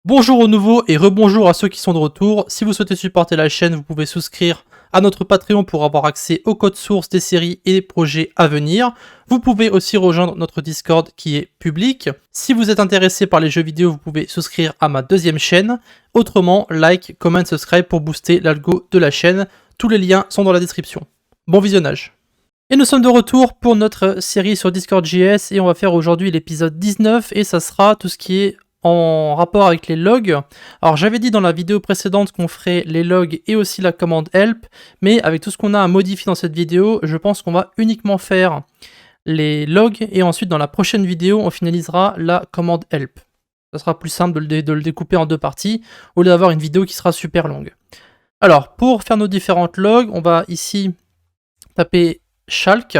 Bonjour aux nouveaux et rebonjour à ceux qui sont de retour. Si vous souhaitez supporter la chaîne, vous pouvez souscrire à notre Patreon pour avoir accès aux codes sources des séries et des projets à venir. Vous pouvez aussi rejoindre notre Discord qui est public. Si vous êtes intéressé par les jeux vidéo, vous pouvez souscrire à ma deuxième chaîne. Autrement, like, comment, subscribe pour booster l'algo de la chaîne. Tous les liens sont dans la description. Bon visionnage. Et nous sommes de retour pour notre série sur Discord.js et on va faire aujourd'hui l'épisode 19 et ça sera tout ce qui est en rapport avec les logs. Alors j'avais dit dans la vidéo précédente qu'on ferait les logs et aussi la commande help, mais avec tout ce qu'on a à modifier dans cette vidéo, je pense qu'on va uniquement faire les logs et ensuite dans la prochaine vidéo on finalisera la commande help. Ça sera plus simple de le découper en deux parties au lieu d'avoir une vidéo qui sera super longue. Alors pour faire nos différentes logs, on va ici taper Chalk.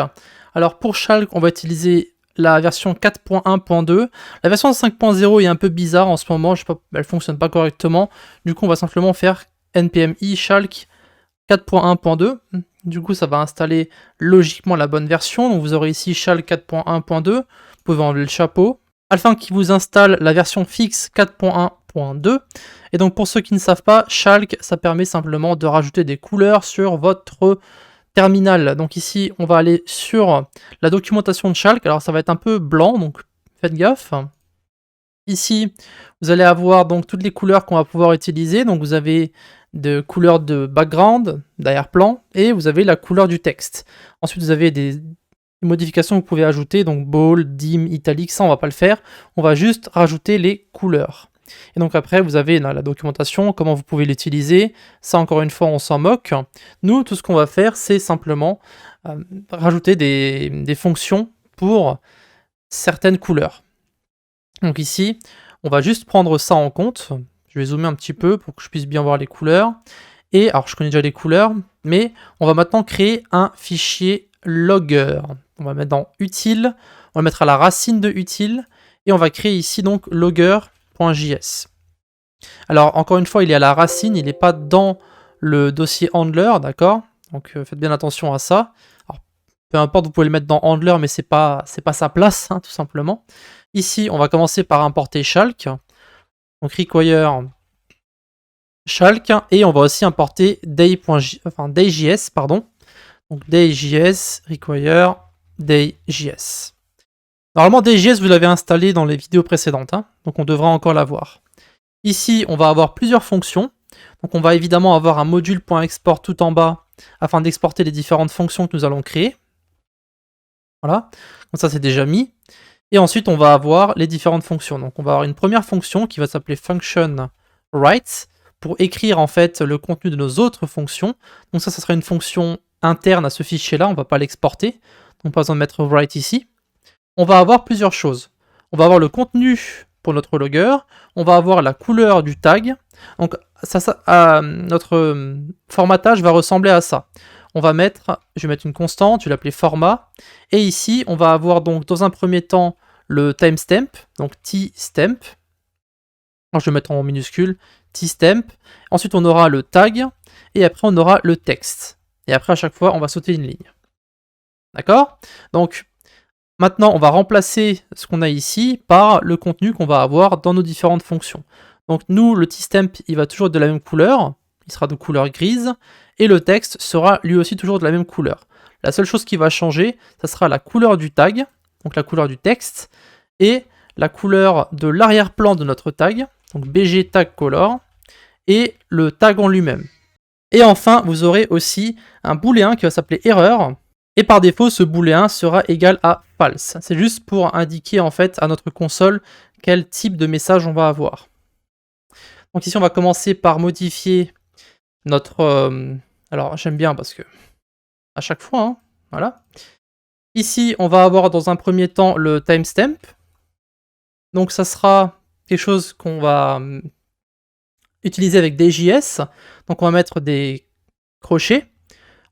Alors pour Chalk, on va utiliser la version 4.1.2. La version 5.0 est un peu bizarre en ce moment, je sais pas, elle fonctionne pas correctement. Du coup, on va simplement faire npm i Chalk 4.1.2. Du coup, ça va installer logiquement la bonne version. Donc vous aurez ici Chalk 4.1.2. Vous pouvez enlever le chapeau. Afin qu'il vous installe la version fixe 4.1.2. Et donc pour ceux qui ne savent pas, Chalk, ça permet simplement de rajouter des couleurs sur votre terminal. Donc ici, on va aller sur la documentation de Chalk. Alors ça va être un peu blanc, donc faites gaffe. Ici, vous allez avoir donc toutes les couleurs qu'on va pouvoir utiliser. Donc vous avez de couleurs de background, d'arrière-plan, et vous avez la couleur du texte. Ensuite, vous avez des modifications que vous pouvez ajouter, donc bold, dim, italique, ça on va pas le faire. On va juste rajouter les couleurs. Et donc après, vous avez la documentation, comment vous pouvez l'utiliser. Ça, encore une fois, on s'en moque. Nous, tout ce qu'on va faire, c'est simplement rajouter des fonctions pour certaines couleurs. Donc ici, on va juste prendre ça en compte. Je vais zoomer un petit peu pour que je puisse bien voir les couleurs. Et alors, je connais déjà les couleurs, mais on va maintenant créer un fichier logger. On va mettre dans utile, on va mettre à la racine de utile, et on va créer ici donc logger.js. Alors, encore une fois, il est à la racine, il n'est pas dans le dossier handler, d'accord? Donc, faites bien attention à ça. Alors, peu importe, vous pouvez le mettre dans handler, mais c'est pas sa place, hein, tout simplement. Ici, on va commencer par importer Chalk. Donc, require Chalk, et on va aussi importer day.js, pardon. Donc, day.js, require day.js. Normalement, day.js, vous l'avez installé dans les vidéos précédentes, hein, donc on devra encore l'avoir. Ici, on va avoir plusieurs fonctions. Donc on va évidemment avoir un module.export tout en bas afin d'exporter les différentes fonctions que nous allons créer. Voilà, donc ça c'est déjà mis. Et ensuite, on va avoir les différentes fonctions. Donc on va avoir une première fonction qui va s'appeler function write pour écrire en fait le contenu de nos autres fonctions. Donc ça sera une fonction interne à ce fichier-là, on ne va pas l'exporter. Donc pas besoin de mettre write ici. On va avoir plusieurs choses. On va avoir le contenu pour notre logger, on va avoir la couleur du tag. Donc notre formatage va ressembler à ça. On va mettre, je vais mettre une constante, je vais l'appeler format, et ici on va avoir donc dans un premier temps le timestamp, donc tstamp. Alors je vais mettre en minuscule tstamp. Ensuite on aura le tag, et après on aura le texte. Et après à chaque fois on va sauter une ligne. D'accord? Donc maintenant, on va remplacer ce qu'on a ici par le contenu qu'on va avoir dans nos différentes fonctions. Donc nous, le tstamp, il va toujours être de la même couleur, il sera de couleur grise, et le texte sera lui aussi toujours de la même couleur. La seule chose qui va changer, ça sera la couleur du tag, donc la couleur du texte, et la couleur de l'arrière-plan de notre tag, donc bg tag color, et le tag en lui-même. Et enfin, vous aurez aussi un booléen qui va s'appeler erreur, et par défaut, ce booléen sera égal à false. C'est juste pour indiquer en fait à notre console quel type de message on va avoir. Donc ici, on va commencer par modifier notre... alors, j'aime bien parce que à chaque fois, hein, voilà. Ici, on va avoir dans un premier temps le timestamp. Donc ça sera quelque chose qu'on va utiliser avec day.js. Donc on va mettre des crochets.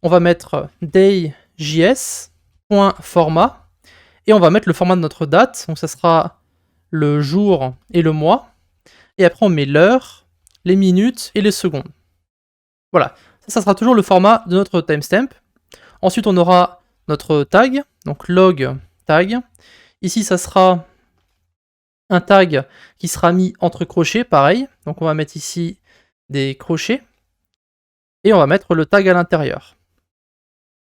On va mettre day.js.format et on va mettre le format de notre date. Donc ça sera le jour et le mois. Et après on met l'heure, les minutes et les secondes. Voilà, ça sera toujours le format de notre timestamp. Ensuite on aura notre tag, donc log tag. Ici ça sera un tag qui sera mis entre crochets, pareil. Donc on va mettre ici des crochets. Et on va mettre le tag à l'intérieur.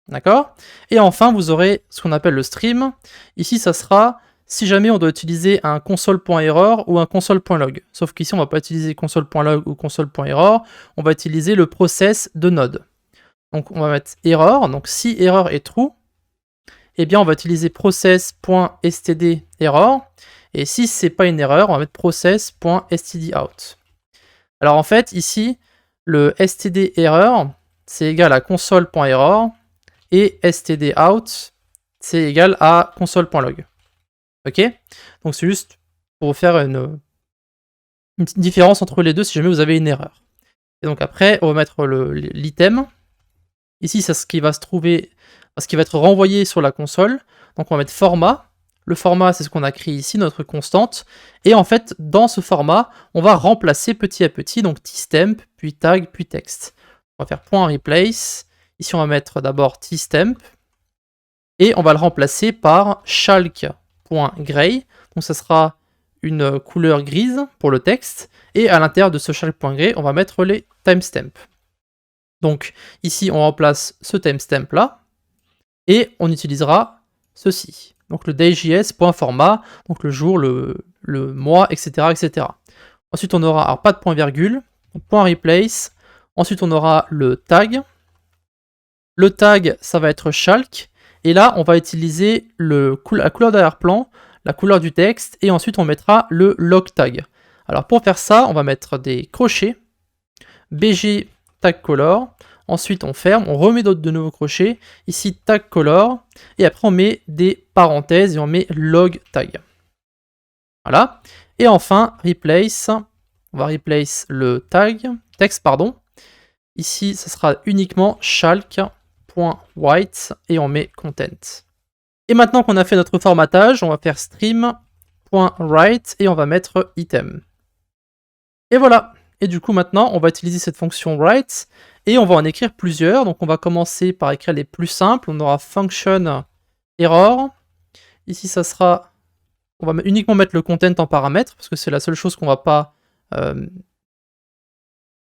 D'accord? Et enfin, vous aurez ce qu'on appelle le stream. Ici, ça sera si jamais on doit utiliser un console.error ou un console.log. Sauf qu'ici, on ne va pas utiliser console.log ou console.error, on va utiliser le process de Node. Donc on va mettre error, donc si error est true, eh bien on va utiliser process.stderror, et si c'est pas une erreur, on va mettre process.stdout. Alors en fait, ici, le stderror, c'est égal à console.error, et stdout, c'est égal à console.log. Ok? Donc c'est juste pour faire une petite différence entre les deux si jamais vous avez une erreur. Et donc après, on va mettre l'item. Ici, c'est ce qui va se trouver, ce qui va être renvoyé sur la console. Donc on va mettre format. Le format, c'est ce qu'on a créé ici, notre constante. Et en fait, dans ce format, on va remplacer petit à petit, donc tstemp, puis tag, puis texte. On va faire .replace. Ici, on va mettre d'abord tstemp. Et on va le remplacer par chalk.gray. Donc ça sera une couleur grise pour le texte. Et à l'intérieur de ce chalk.gray, on va mettre les timestamps. Donc ici, on remplace ce timestamp là. Et on utilisera ceci. Donc le dayjs.format, donc le jour, le mois, etc., etc. Ensuite, on aura, alors pas de point virgule, .replace. Ensuite, on aura le tag. Le tag, ça va être chalk. Et là, on va utiliser la couleur d'arrière-plan, la couleur du texte, et ensuite on mettra le log tag. Alors pour faire ça, on va mettre des crochets, bg tag color, ensuite on ferme, on remet de nouveaux crochets, ici tag color, et après on met des parenthèses et on met log tag. Voilà. Et enfin, replace, on va replace le texte, pardon. Ici, ça sera uniquement chalk.white et on met content. Et maintenant qu'on a fait notre formatage, on va faire stream.write et on va mettre item. Et voilà. Et du coup, maintenant, on va utiliser cette fonction write et on va en écrire plusieurs. Donc, on va commencer par écrire les plus simples. On aura function error. Ici, ça sera... On va uniquement mettre le content en paramètre parce que c'est la seule chose qu'on va pas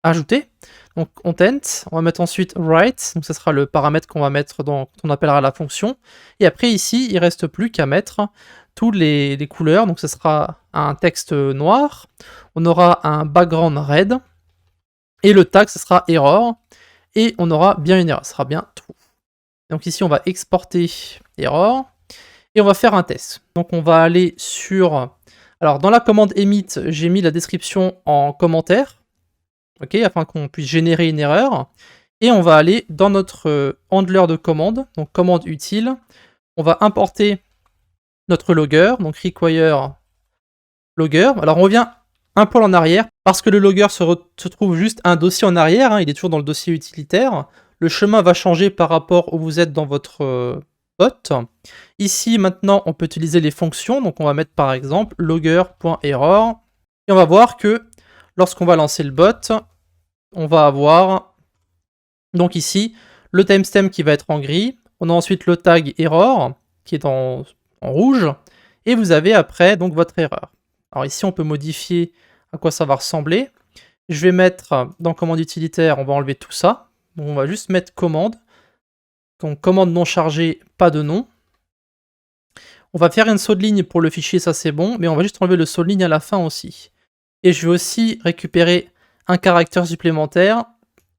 ajouter. Donc, content. On va mettre ensuite write. Donc, ça sera le paramètre qu'on va mettre quand on appellera la fonction. Et après, ici, il ne reste plus qu'à mettre toutes les couleurs. Donc, ce sera un texte noir. On aura un background red. Et le tag, ce sera error. Et on aura bien une erreur. Ce sera bien true. Donc, ici, on va exporter error. Et on va faire un test. Donc, on va aller sur... Alors, dans la commande emit, j'ai mis la description en commentaire. Ok, afin qu'on puisse générer une erreur. Et on va aller dans notre handler de commande, donc commande utile. On va importer notre logger, donc require logger. Alors on revient un poil en arrière, parce que le logger se trouve juste un dossier en arrière, hein, il est toujours dans le dossier utilitaire. Le chemin va changer par rapport où vous êtes dans votre bot. Ici, maintenant, on peut utiliser les fonctions, donc on va mettre par exemple logger.error. Et on va voir que lorsqu'on va lancer le bot, on va avoir donc ici le timestamp qui va être en gris. On a ensuite le tag error qui est en rouge. Et vous avez après donc votre erreur. Alors ici, on peut modifier à quoi ça va ressembler. Je vais mettre dans commande utilitaire, on va enlever tout ça. Donc on va juste mettre commande. Donc commande non chargée, pas de nom. On va faire une saut de ligne pour le fichier, ça c'est bon. Mais on va juste enlever le saut de ligne à la fin aussi. Et je vais aussi récupérer un caractère supplémentaire.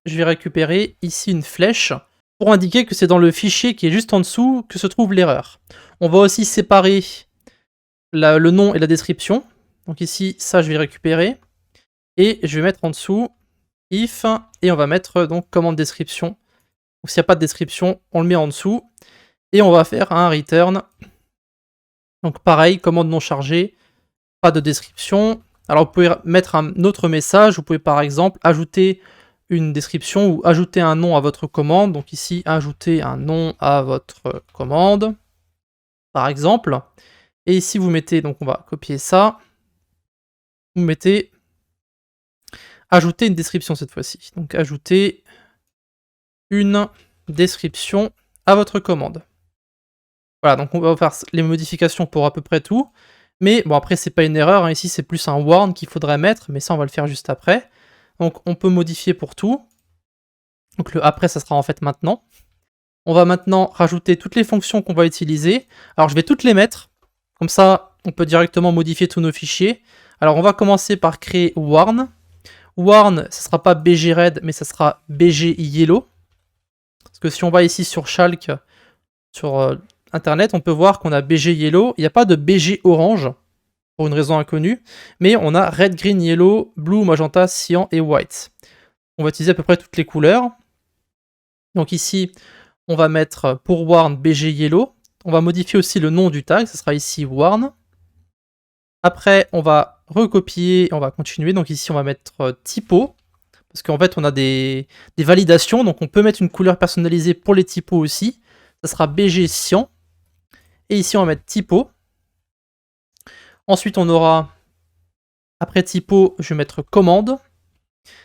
Je vais récupérer ici une flèche pour indiquer que c'est dans le fichier qui est juste en dessous que se trouve l'erreur. On va aussi séparer le nom et la description. Donc ici, ça je vais récupérer. Et je vais mettre en dessous if et on va mettre donc commande description. Donc s'il n'y a pas de description, on le met en dessous. Et on va faire un return. Donc pareil, commande non chargée, pas de description. Alors vous pouvez mettre un autre message, vous pouvez par exemple ajouter une description ou ajouter un nom à votre commande. Donc ici, ajouter un nom à votre commande, par exemple. Et ici, vous mettez, donc on va copier ça, vous mettez ajouter une description cette fois-ci. Donc ajouter une description à votre commande. Voilà, donc on va faire les modifications pour à peu près tout. Mais bon, après, c'est pas une erreur, hein. Ici, c'est plus un warn qu'il faudrait mettre, mais ça, on va le faire juste après. Donc, on peut modifier pour tout. Donc, le après, ça sera en fait maintenant. On va maintenant rajouter toutes les fonctions qu'on va utiliser. Alors, je vais toutes les mettre. Comme ça, on peut directement modifier tous nos fichiers. Alors, on va commencer par créer warn. Warn, ça sera pas BG Red, mais ça sera BG Yellow. Parce que si on va ici sur Schalke, sur Internet, on peut voir qu'on a BG Yellow. Il n'y a pas de BG Orange, pour une raison inconnue, mais on a Red, Green, Yellow, Blue, Magenta, Cyan et White. On va utiliser à peu près toutes les couleurs. Donc ici, on va mettre pour Warn BG Yellow. On va modifier aussi le nom du tag, ça sera ici Warn. Après, on va recopier, on va continuer. Donc ici, on va mettre typo, parce qu'en fait, on a des validations, donc on peut mettre une couleur personnalisée pour les typos aussi. Ça sera BG Cyan. Et ici, on va mettre typo. Ensuite, on aura, après typo, je vais mettre commande.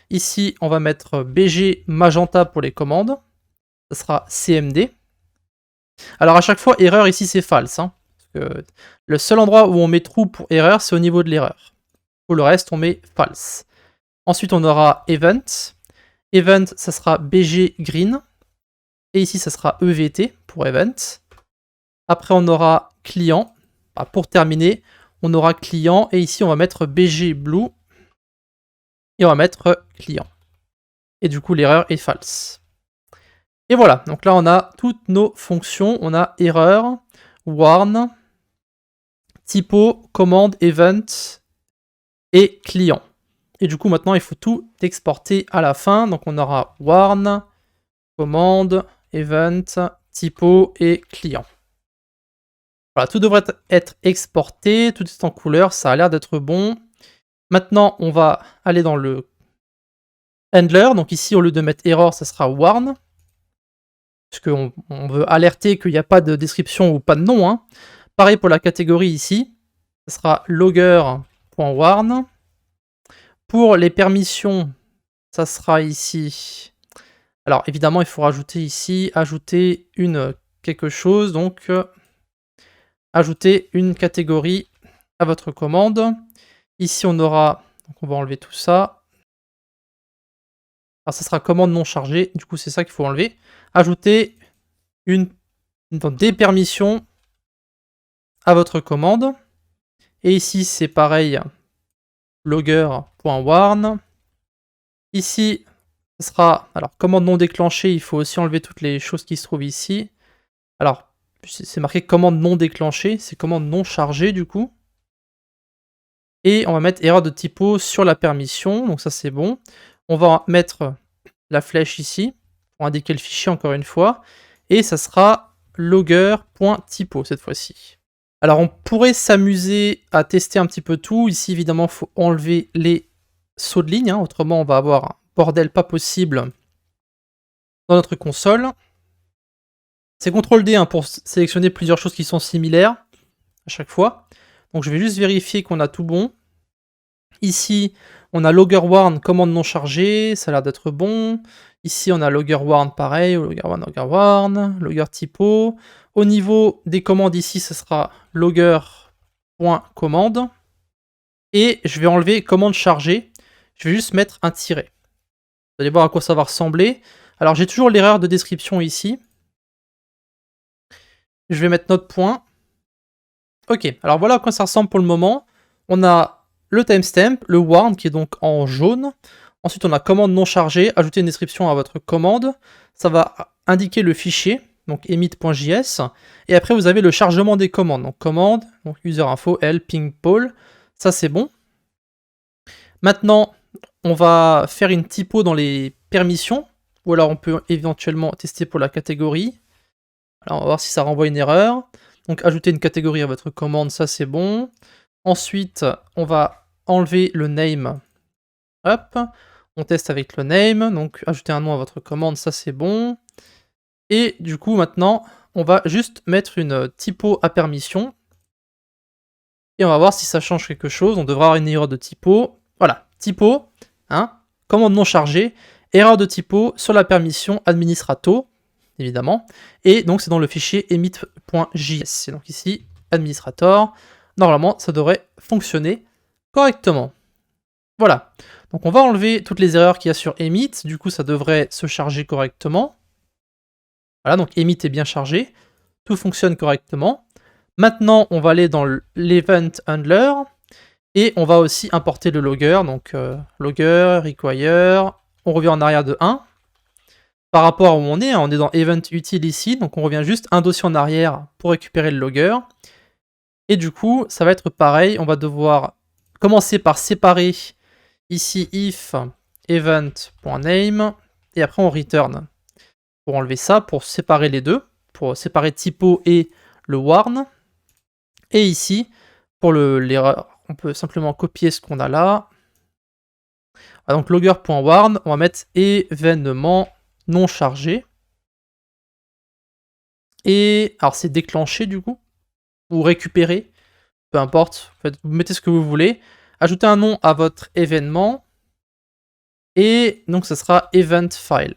Ici, on va mettre BG Magenta pour les commandes. Ça sera CMD. Alors à chaque fois, erreur ici, c'est false, hein, parce que le seul endroit où on met true pour erreur, c'est au niveau de l'erreur. Pour le reste, on met false. Ensuite, on aura event. Event, ça sera BG Green. Et ici, ça sera EVT pour event. Après, on aura client. Pour terminer, on aura client. Et ici, on va mettre BG Blue. Et on va mettre client. Et du coup, l'erreur est false. Et voilà, donc là, on a toutes nos fonctions. On a erreur, warn, typo, commande, event et client. Et du coup, maintenant, il faut tout exporter à la fin. Donc, on aura warn, commande, event, typo et client. Voilà, tout devrait être exporté. Tout est en couleur. Ça a l'air d'être bon. Maintenant, on va aller dans le handler. Donc ici, au lieu de mettre error, ça sera warn. Parce qu'on veut alerter qu'il n'y a pas de description ou pas de nom, hein. Pareil pour la catégorie ici. Ça sera logger.warn. Pour les permissions, ça sera ici. Alors évidemment, il faut rajouter ici, ajouter quelque chose. Donc, ajouter une catégorie à votre commande. Ici, on aura, donc on va enlever tout ça. Alors ça sera commande non chargée. Du coup, c'est ça qu'il faut enlever. Ajouter des permissions à votre commande. Et ici, c'est pareil. Logger.warn. Ici, ce sera, alors, commande non déclenchée, il faut aussi enlever toutes les choses qui se trouvent ici. Alors, c'est marqué commande non déclenchée, c'est commande non chargée du coup. Et on va mettre erreur de typo sur la permission, donc ça c'est bon. On va mettre la flèche ici, pour indiquer le fichier encore une fois. Et ça sera logger.typo cette fois-ci. Alors on pourrait s'amuser à tester un petit peu tout. Ici évidemment, il faut enlever les sauts de ligne, hein, autrement on va avoir un bordel pas possible dans notre console. C'est CTRL-D hein, pour sélectionner plusieurs choses qui sont similaires à chaque fois. Donc je vais juste vérifier qu'on a tout bon. Ici, on a logger warn, commande non chargée, ça a l'air d'être bon. Ici, on a logger warn pareil, logger warn, logger typo. Au niveau des commandes ici, ce sera logger.commande. Et je vais enlever commande chargée. Je vais juste mettre un tiret. Vous allez voir à quoi ça va ressembler. Alors j'ai toujours l'erreur de description ici. Je vais mettre notre point. Ok, alors voilà à quoi ça ressemble pour le moment. On a le timestamp, le warn qui est donc en jaune. Ensuite on a commande non chargée, ajouter une description à votre commande. Ça va indiquer le fichier, donc emit.js. Et après vous avez le chargement des commandes. Donc commande, donc user info, l, ping, poll. Ça c'est bon. Maintenant, on va faire une typo dans les permissions. Ou alors on peut éventuellement tester pour la catégorie. Alors on va voir si ça renvoie une erreur. Donc ajouter une catégorie à votre commande, ça c'est bon. Ensuite, on va enlever le name. Hop. On teste avec le name. Donc ajouter un nom à votre commande, ça c'est bon. Et du coup maintenant, on va juste mettre une typo à permission. Et on va voir si ça change quelque chose. On devra avoir une erreur de typo. Voilà, typo, hein, commande non chargée, erreur de typo sur la permission administrato, évidemment. Et donc c'est dans le fichier emit.js. C'est donc ici, administrator. normalement, ça devrait fonctionner correctement. Voilà. Donc on va enlever toutes les erreurs qu'il y a sur emit. Du coup, ça devrait se charger correctement. Voilà, donc emit est bien chargé. Tout fonctionne correctement. Maintenant, on va aller dans l'event handler. Et on va aussi importer le logger. Donc logger, require. On revient en arrière de 1. Par rapport à où on est dans event util ici. Donc on revient juste un dossier en arrière pour récupérer le logger. Et du coup, ça va être pareil. On va devoir commencer par séparer ici if event.name. Et après on return. Pour enlever ça, pour séparer les deux. Pour séparer typo et le warn. Et ici, pour l'erreur, on peut simplement copier ce qu'on a là. Donc logger.warn, on va mettre événement non chargé. Et alors c'est déclenché du coup, ou récupéré, peu importe, en fait, vous mettez ce que vous voulez. Ajoutez un nom à votre événement. Et donc ce sera event file.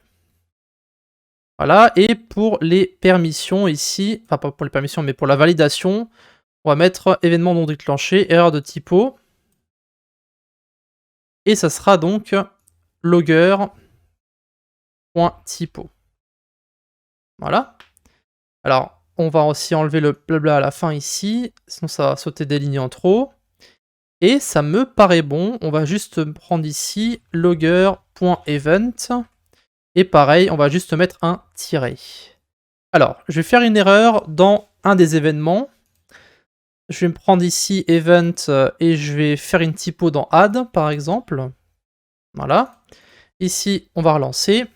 Voilà, et pour les permissions ici, enfin pas pour les permissions, mais pour la validation, on va mettre événement non déclenché, erreur de typo. Et ça sera donc logger.typo. Voilà. Alors, on va aussi enlever le blabla à la fin ici, sinon ça va sauter des lignes en trop. Et ça me paraît bon, on va juste prendre ici logger.event. Et pareil, on va juste mettre un tiret. Alors, je vais faire une erreur dans un des événements. Je vais me prendre ici event et je vais faire une typo dans add par exemple. Voilà. Ici, on va relancer.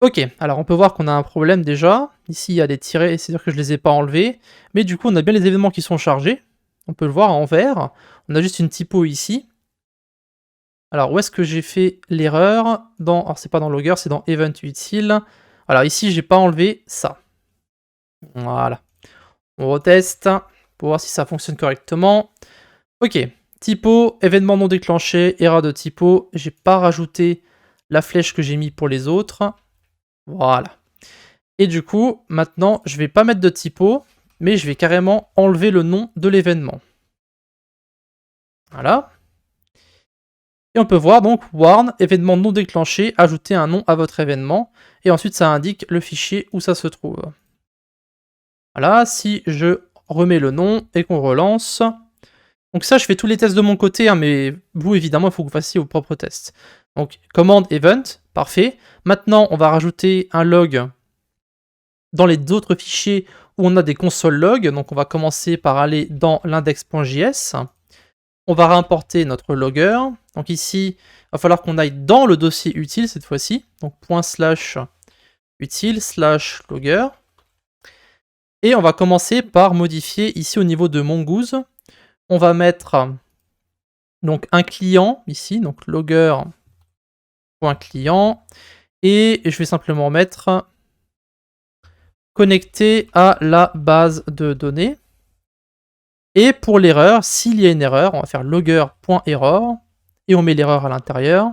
Ok, alors on peut voir qu'on a un problème déjà. Ici, il y a des tirets, c'est-à-dire que je ne les ai pas enlevés. Mais du coup, on a bien les événements qui sont chargés. On peut le voir en vert. On a juste une typo ici. Alors, où est-ce que j'ai fait l'erreur alors, c'est pas dans logger, c'est dans event util. Alors, ici, j'ai pas enlevé ça. Voilà. On reteste pour voir si ça fonctionne correctement. Ok, typo, événement non déclenché, erreur de typo. J'ai pas rajouté la flèche que j'ai mis pour les autres. Voilà. Et du coup, maintenant, je vais pas mettre de typo, mais je vais carrément enlever le nom de l'événement. Voilà. Et on peut voir donc warn, événement non déclenché, ajouter un nom à votre événement. Et ensuite, ça indique le fichier où ça se trouve. Voilà, si je remets le nom et qu'on relance. Donc ça, je fais tous les tests de mon côté, hein, mais vous, évidemment, il faut que vous fassiez vos propres tests. Donc, commande event, parfait. Maintenant, on va rajouter un log dans les autres fichiers où on a des consoles log. Donc, on va commencer par aller dans l'index.js. On va réimporter notre logger. Donc ici, il va falloir qu'on aille dans le dossier utile cette fois-ci. Donc, ./utile/logger. Et on va commencer par modifier ici au niveau de Mongoose. On va mettre donc un client ici, donc logger.client. Et je vais simplement mettre connecté à la base de données. Et pour l'erreur, s'il y a une erreur, on va faire logger.error. Et on met l'erreur à l'intérieur.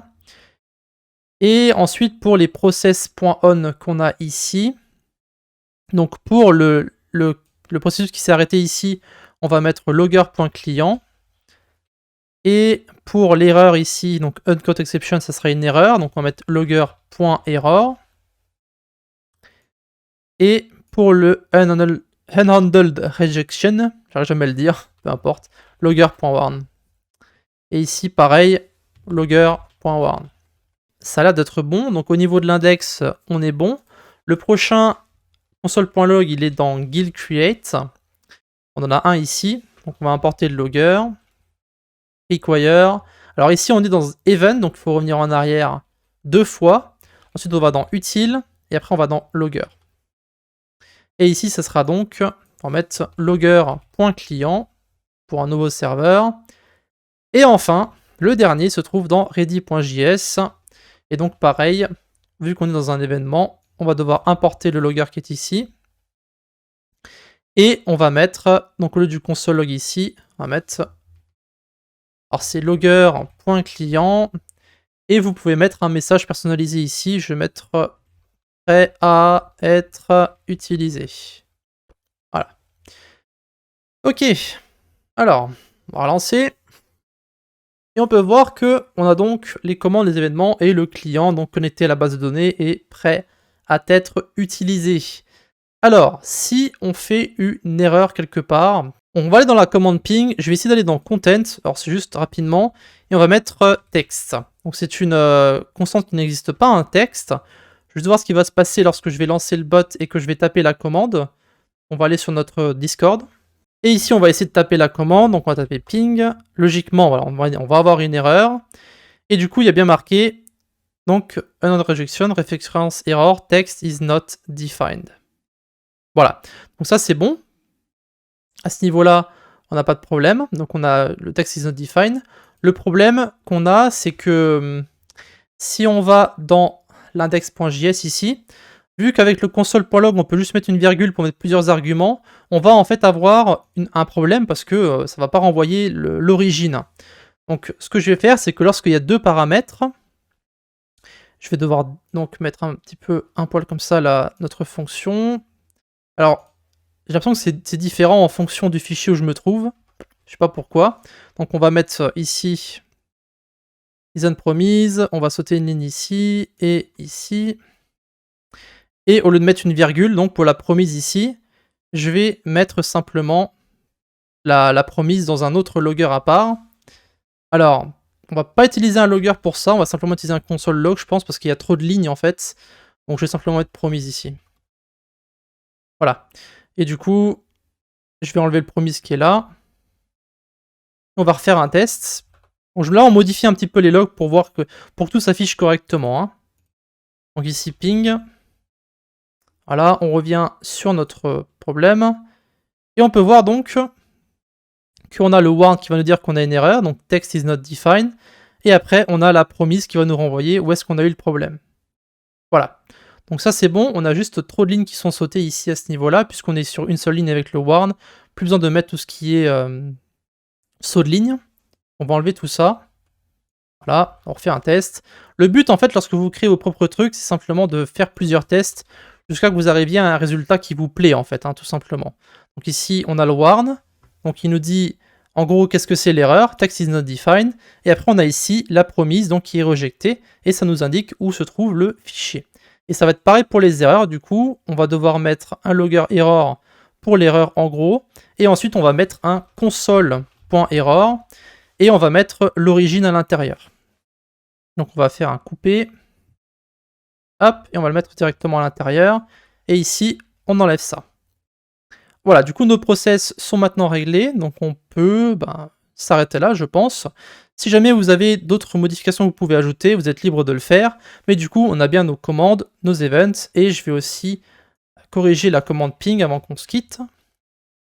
Et ensuite, pour les process.on qu'on a ici, donc pour le processus qui s'est arrêté ici, on va mettre logger.client. Et pour l'erreur ici, donc uncaught exception, ça sera une erreur. Donc on va mettre logger.error. Et pour le unhandled rejection, j'arrive jamais à le dire, peu importe, logger.warn. Et ici, pareil, logger.warn. Ça a l'air d'être bon. Donc au niveau de l'index, on est bon. Le prochain console.log, il est dans guild create. On en a un ici. Donc on va importer le logger. Require. Alors ici, on est dans event, donc il faut revenir en arrière 2 fois. Ensuite, on va dans utile. Et après, on va dans logger. Et ici, ça sera donc, on va mettre logger.client pour un nouveau serveur. Et enfin, le dernier se trouve dans ready.js. Et donc pareil, vu qu'on est dans un événement, on va devoir importer le logger qui est ici. Et on va mettre, donc au lieu du console log ici, on va mettre, alors c'est logger.client. Et vous pouvez mettre un message personnalisé ici. Je vais mettre prêt à être utilisé. Voilà. Ok, alors, on va relancer. Et on peut voir que on a donc les commandes, les événements et le client donc connecté à la base de données et prêt à être utilisé. Alors, si on fait une erreur quelque part, on va aller dans la commande ping, je vais essayer d'aller dans content, alors c'est juste rapidement, et on va mettre texte. Donc c'est une constante qui n'existe pas, un texte. Je vais voir ce qui va se passer lorsque je vais lancer le bot et que je vais taper la commande. On va aller sur notre Discord. Et ici, on va essayer de taper la commande, donc on va taper ping. Logiquement, voilà, on va avoir une erreur. Et du coup, il y a bien marqué, donc, another rejection, reference error, text is not defined. Voilà, donc ça c'est bon. À ce niveau-là, on n'a pas de problème. Donc on a le text is not defined. Le problème qu'on a, c'est que si on va dans l'index.js ici, vu qu'avec le console.log, on peut juste mettre une virgule pour mettre plusieurs arguments, on va en fait avoir un problème parce que ça ne va pas renvoyer l'origine. Donc ce que je vais faire, c'est que lorsqu'il y a deux paramètres, je vais devoir donc mettre un petit peu un poil comme ça notre fonction. Alors, j'ai l'impression que c'est différent en fonction du fichier où je me trouve. Je sais pas pourquoi. Donc on va mettre ici isOnPromise, on va sauter une ligne ici et ici. Et au lieu de mettre une virgule, donc pour la promise ici, je vais mettre simplement la promise dans un autre logger à part. Alors, on va pas utiliser un logger pour ça, on va simplement utiliser un console log, je pense, parce qu'il y a trop de lignes en fait. Donc je vais simplement mettre promise ici. Voilà. Et du coup, je vais enlever le promise qui est là. On va refaire un test. Donc là, on modifie un petit peu les logs pour voir que tout s'affiche correctement. Hein. Donc ici, ping. Voilà, on revient sur notre problème. Et on peut voir donc qu'on a le warn qui va nous dire qu'on a une erreur, donc text is not defined. Et après, on a la promise qui va nous renvoyer où est-ce qu'on a eu le problème. Voilà. Donc ça, c'est bon. On a juste trop de lignes qui sont sautées ici à ce niveau-là, puisqu'on est sur une seule ligne avec le warn. Plus besoin de mettre tout ce qui est saut de ligne. On va enlever tout ça. Voilà, on refait un test. Le but, en fait, lorsque vous créez vos propres trucs, c'est simplement de faire plusieurs tests jusqu'à que vous arriviez à un résultat qui vous plaît, en fait, hein, tout simplement. Donc ici, on a le warn. Donc il nous dit, en gros, qu'est-ce que c'est l'erreur, text is not defined. Et après, on a ici la promise, donc qui est rejetée. Et ça nous indique où se trouve le fichier. Et ça va être pareil pour les erreurs. Du coup, on va devoir mettre un logger error pour l'erreur en gros. Et ensuite, on va mettre un console.error. Et on va mettre l'origine à l'intérieur. Donc on va faire un coupé. Hop, et on va le mettre directement à l'intérieur. Et ici, on enlève ça. Voilà, du coup, nos process sont maintenant réglés. Donc on peut s'arrêter là, je pense. Si jamais vous avez d'autres modifications que vous pouvez ajouter, vous êtes libre de le faire. Mais du coup, on a bien nos commandes, nos events. Et je vais aussi corriger la commande ping avant qu'on se quitte.